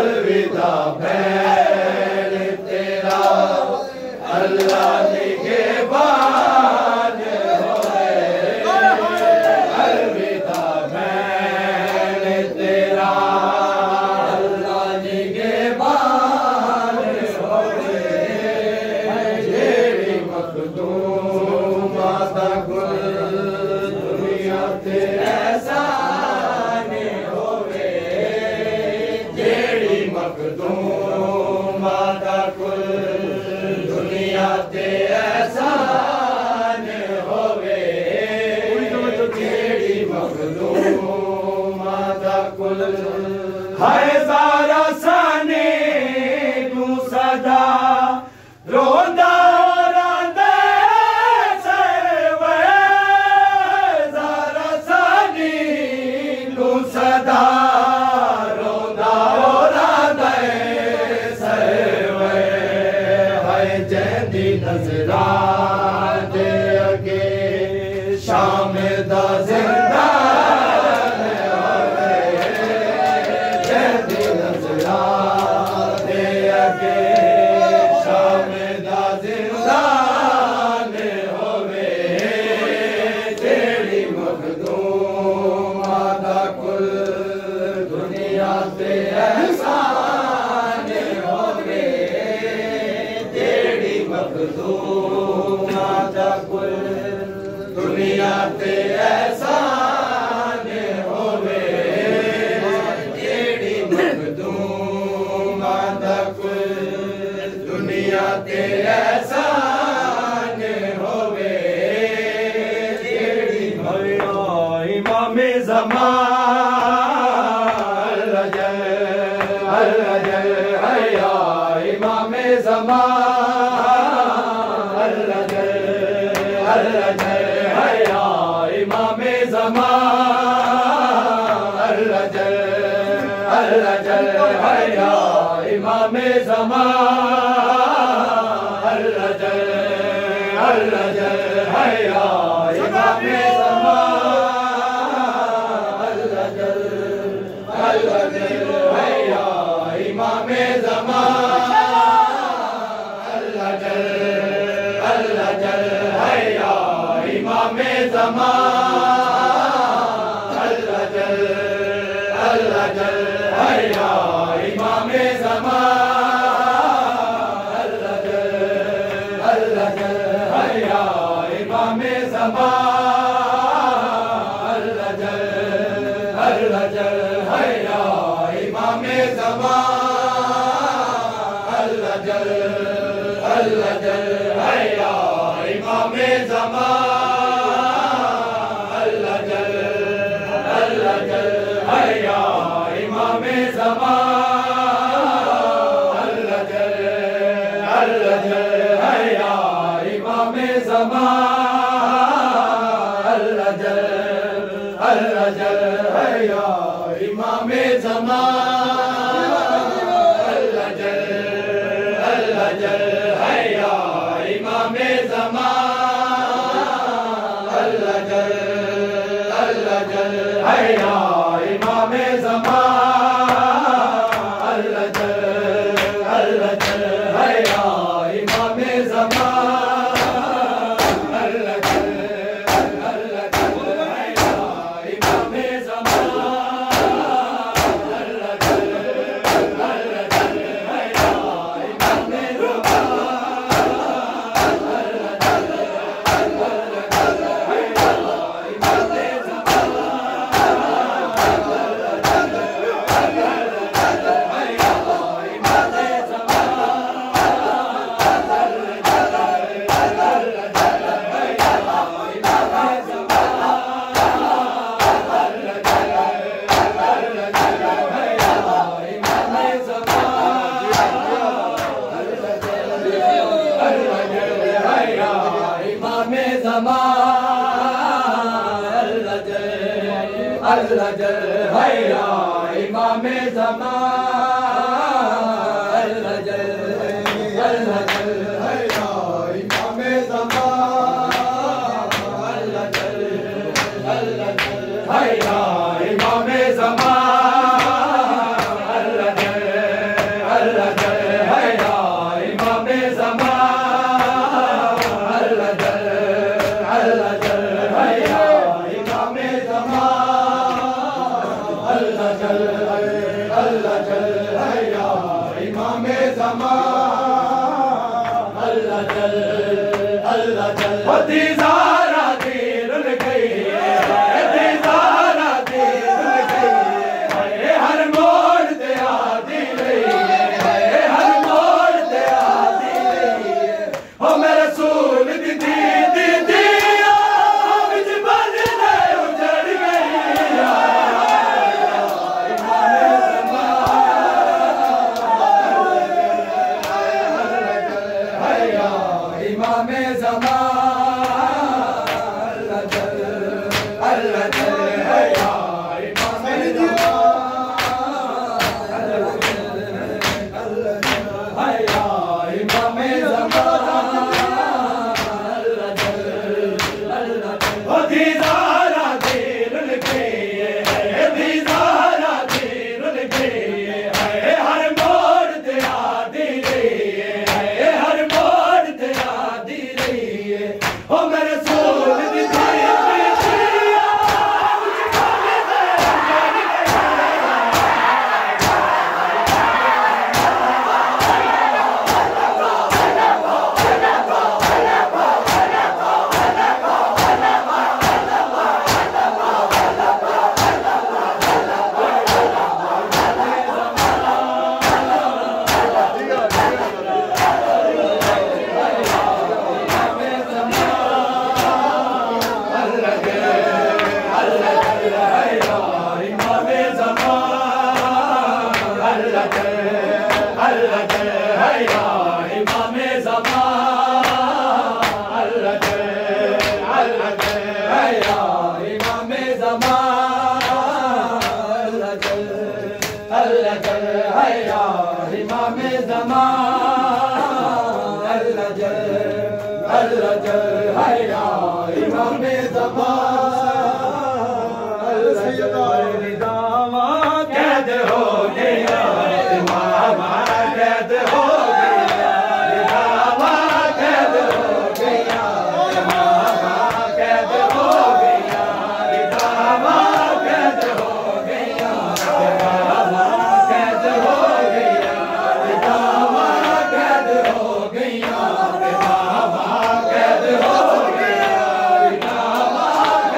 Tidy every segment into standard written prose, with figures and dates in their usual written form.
अलविदा बैल तेरा अल्लाह निगहबान होवे। अलविदा बैल तेरा अल्लाह निगहबान होवे। जेड़ी मखदूम दा गुल दुनिया ते एहसान होवे। जेड़ी मखदूम दा गुल दुनिया ते एहसान होवे। जेड़ी मखदूम दा गुल हाय ज़ारा साने तू सदा रोंदा रोंदा सरवे। ज़ारा सानी तू सदा रोंदा रोंदा सरवे। हाय जैदी नज़रां दे अगे शाम दा ज़िंदान होवे। जैदी नज़रां दे अगे शाम दा ज़िंदान होवे। जेड़ी मखदूम दा कुल दुनिया ते एहसान होवे। जेड़ी मखदूम दा कुल दुनिया ते एहसान होवे। जेड़ी मखदूम दा कुल दुनिया ते एहसान होवे। जेड़ी इमामे ज़मान अल-अजल अल-अजल हया इमामे ज़मान अल-अजल अल-अजल हया इमामे ज़मान अल-अजल अल-अजल हया इमामे ज़मान अल-अजल अल-अजल हया इमामे ज़मान अल-अजल अल-अजल हया इमामे ज़मान अल-अजल अल-अजल हया इमामे ज़मान अल-अजल अल-अजल हया इमामे ज़मान अल-अजल अल-अजल हया इमामे ज़मान अल-अजल अल-अजल हया इमामे ज़मान अल-अजल अल-अजल हया इमामे ज़मान अल-अजल अल-अजल हया इमामे ज़मान अल-अजल अल-अजल हया इमामे ज़मान अल-अजल अल-अजल हया इमामे ज़मान अल-अजल अल-अजल हया इमामे ज़मान अल-अजल अल-अजल हया इमामे ज़मान अल-अजल अल-अजल हया इमामे ज़मान अल-अजल अल-अजल हया इमामे ज़मान अल-अजल अल-अजल हया इमामे अल-अजल हया इमामे ज़मान अल-अजल अल-अजल हया इमामे ज़मान अल-अजल अल-अजल हया इमामे ज़मान अल-अजल ज़मान अल्लाह जल अल्लाह जल वो दीज़ारा देर गई दीज़ारा देर गई हर मोड़ ते आदी रही हर मोड़ ते आदी रही हो मेरे रसूल दी दी विच बजने उजड़ गई इमामे ज़मान अल्लाह जल अल्लाह जल है या इमामे ज़मान अल्लाह जल है या इमामे ज़मान अल्लाह जल वो दीज़ारा देर गई दीज़ारा देर गई हर मोड़ ते आदी रही हर मोड़ ते आदी रही ओ मेरे रसूल दी कैद हो गया मामा कैद हो गया मामा कैद हो गया मामा कैद हो गया मामा कैद हो गया मामा कैद हो गया मामा कैद हो गया मामा कैद हो गया मामा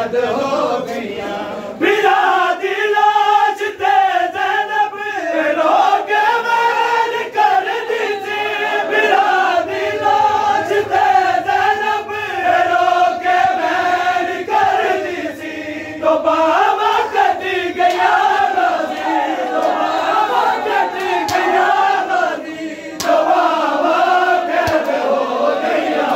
कैद हो गईया बिरा दी लाश ते ज़ैनब रोक मैल कर दी सी बिरा दी लाश ते ज़ैनब रोक मैल कर दी सी तो बाबा कटी गया राज़ी तो बाबा कटी गया राज़ी तो बाबा कैद हो गईया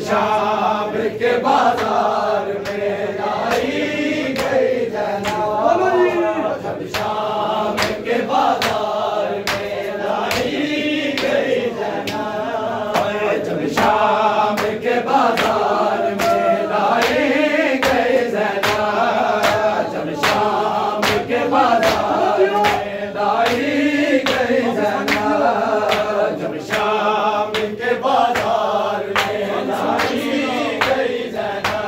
शाम के बाजार में लाई गई जना, जब शाम के बाजार में लाई गई जना, जब शाम के बाजार में लाई गई जना, जब शाम के बाजार में लाई गई जना, जब शाम के बाजार में लाई गई जना,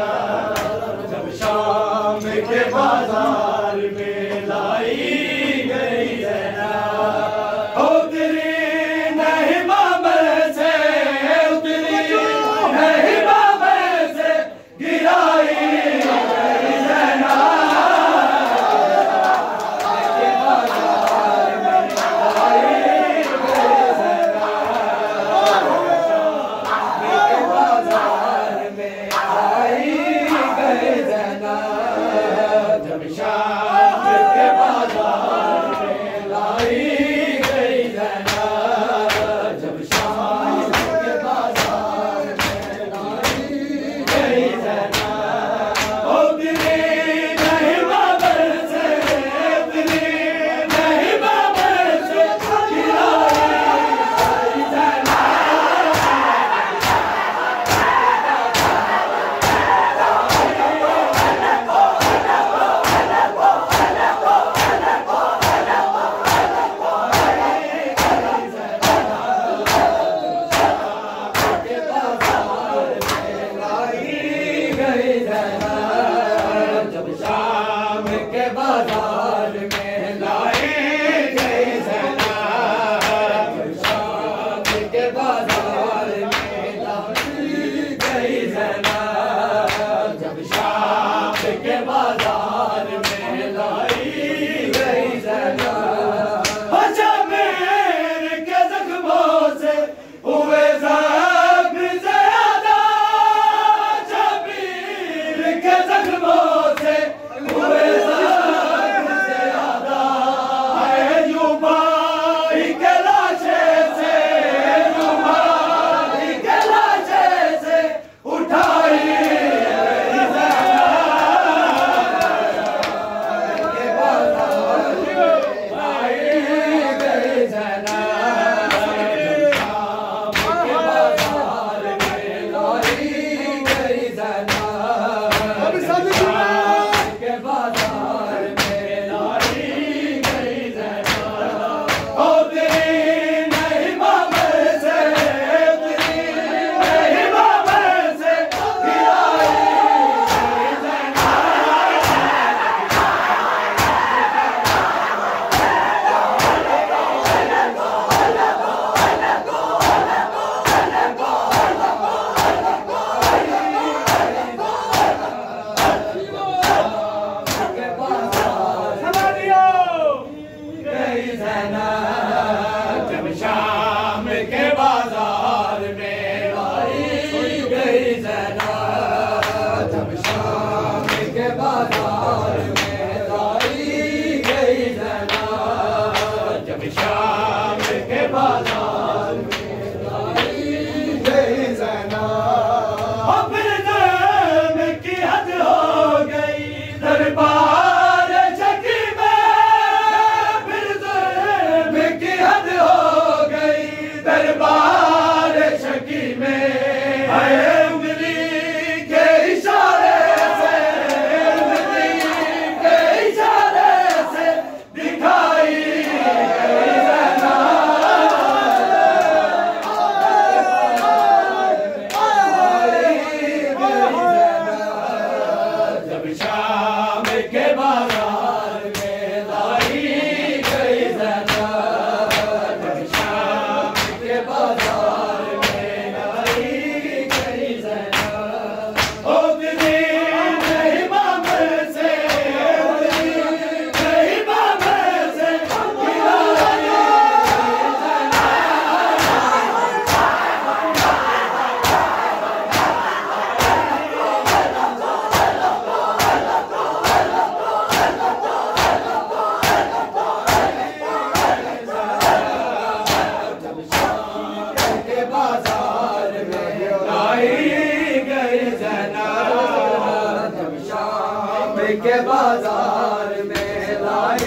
के बाजार में लाई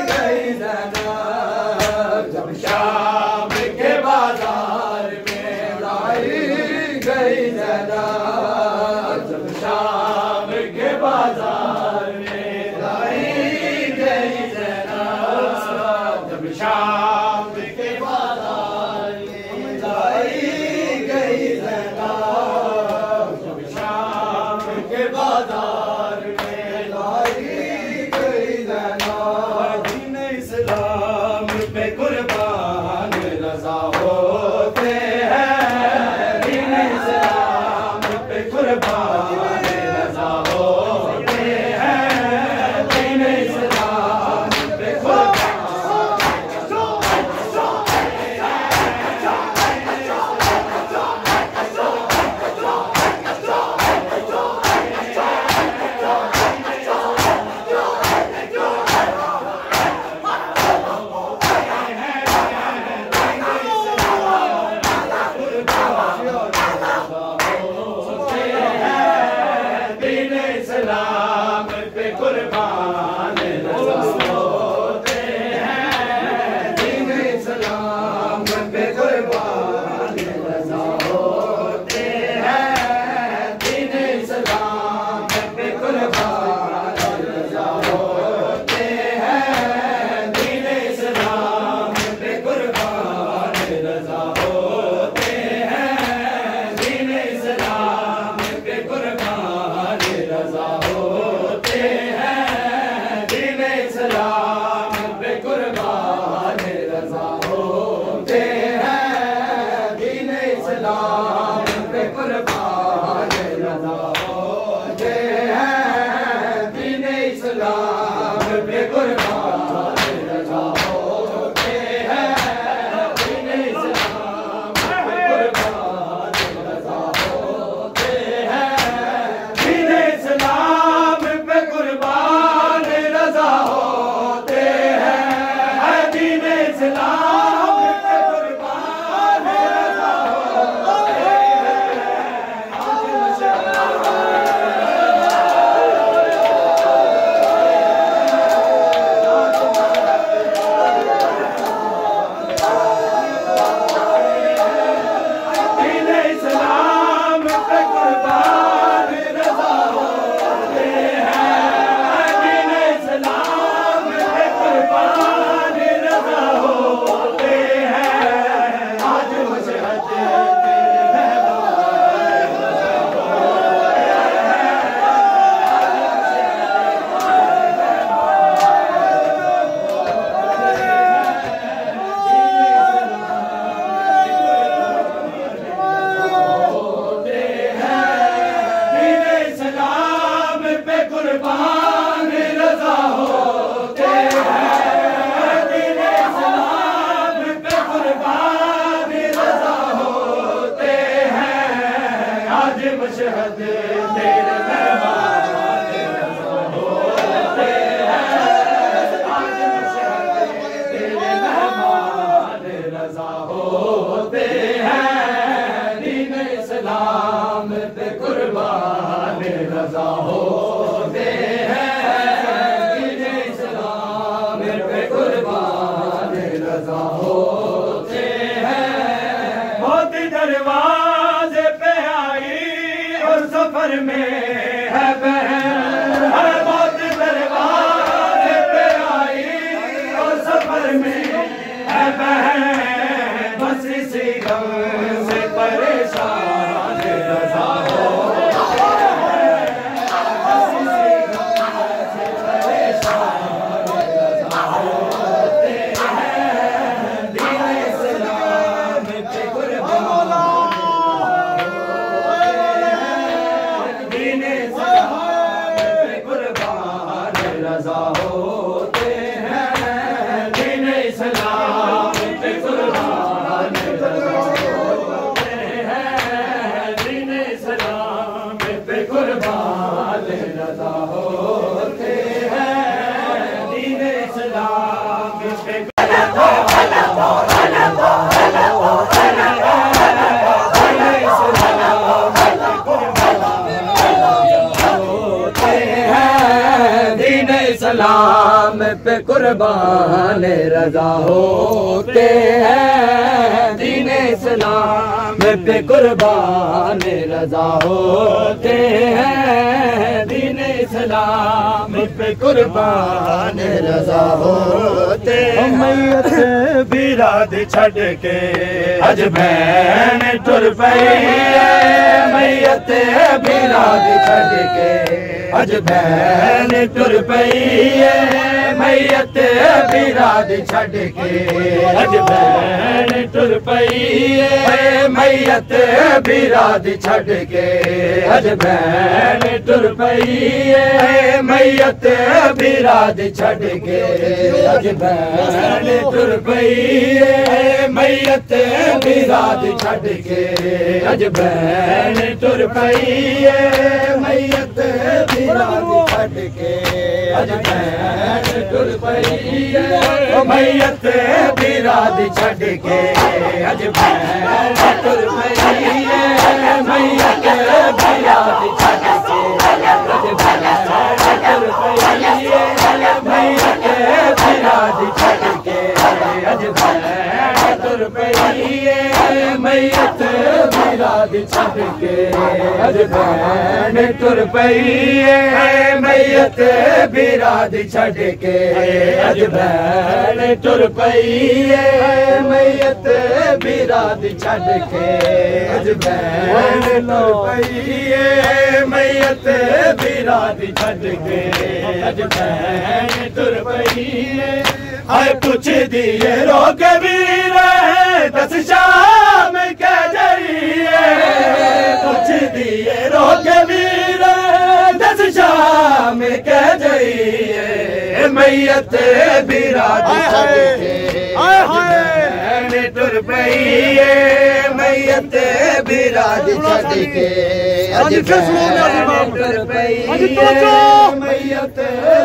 गई ज़ैनब, जब शाम के बाजार में लाई गई ज़ैनब, जब शाम के बाजार में लाई गई ज़ैनब, जब शाम के बाजार में लाई गई ज़ैनब, जब शाम के बाजार में लाई गई ज़ैनब, दीन इस्लाम पे कुर्बान रज़ा होते हैं, दीन इस्लाम पे कुर्बान रज़ा होते हैं, दीन इस्लाम पे कुर्बान इस्लाम पे कुर्बान रजा होते हैं, दीन इस्लाम पे कुर्बान रजा होते हैं, दीन इस्लाम पे कुर्बान रजा होते हैं। मैयत बिराद छड़ के अज बहन टुर पई है, मैयत बिराद छड़ के अज बहन टुर पई है, मैयत बिराद छड़ के अज बहन टुर पई है, मैयत बिराद छड़ के अज बहन टुर पई है, मैयत बिराद छड़ के अज बहन टुर पई है, मैयत बिराद छड़ के अज बहन टुर पई है, मैयत बिराद छड़ के अज बहन टुर पई है, मैयत बिराद छड़ के अज बहन टुर पई है, मैयत बिराद छड़ के अज बहन टुर पई है, मैयत बिराद छड़ के अज बहन टुर पई है, मैयत बिराद छड़ के अज बहन टुर पई है, मैयत बिराद छड़ के अज बहन टुर पई है, मैयत बिराद छड़ के अज बहन टुर पई है, मैयत बिराद छड़ के अज बहन टुर पई है। हाय पुछ दिए रोक वीर दस शाम के जरिए, पुछ दिए रोक वीर दस शाम के जरिए, मैयत बिराद छड़ के अज बहन टुर पई है, मैयत बिराद छड़ के अज बहन टुर पई है, मैयत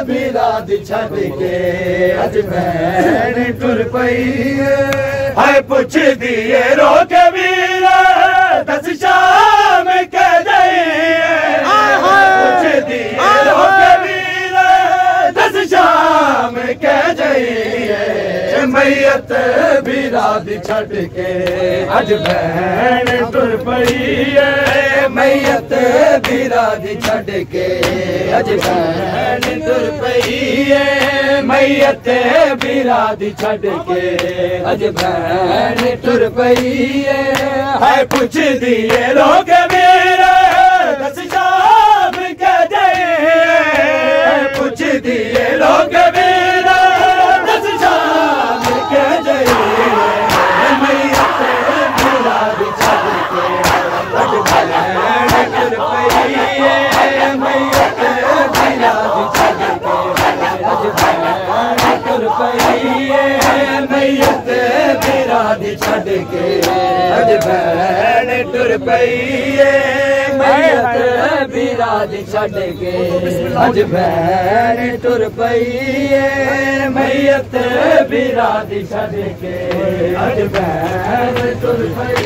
बिराद छड़ के अज बहन टुर पई है। हाय पुछ दिए रोक वीर दस शाम के जरिए, पुछ दिए रोक वीर दस शाम के जरिए, मैयत बिराद छड़ के अज बहन टुर पई है, मैयत बिराद छड़ के अज बहन टुर पई है, मैयत बिराद छड़ के अज बहन टुर पई है। हाय पुछ दिए लोग मेरा दस शाम के जरिए, पुछ दिए लोग मेरा दस शाम के जरिए, मैयत बिराद छड़ के अज बहन टुर पई है, मैयत बिराद छड़ के अज बहन टुर पई है, मैयत बिराद छड़ के अज बहन टुर पई है, मैयत बिराद छड़ के अज बहन टुर पई है, मैयत बिराद छड़ के अज बहन टुर पई।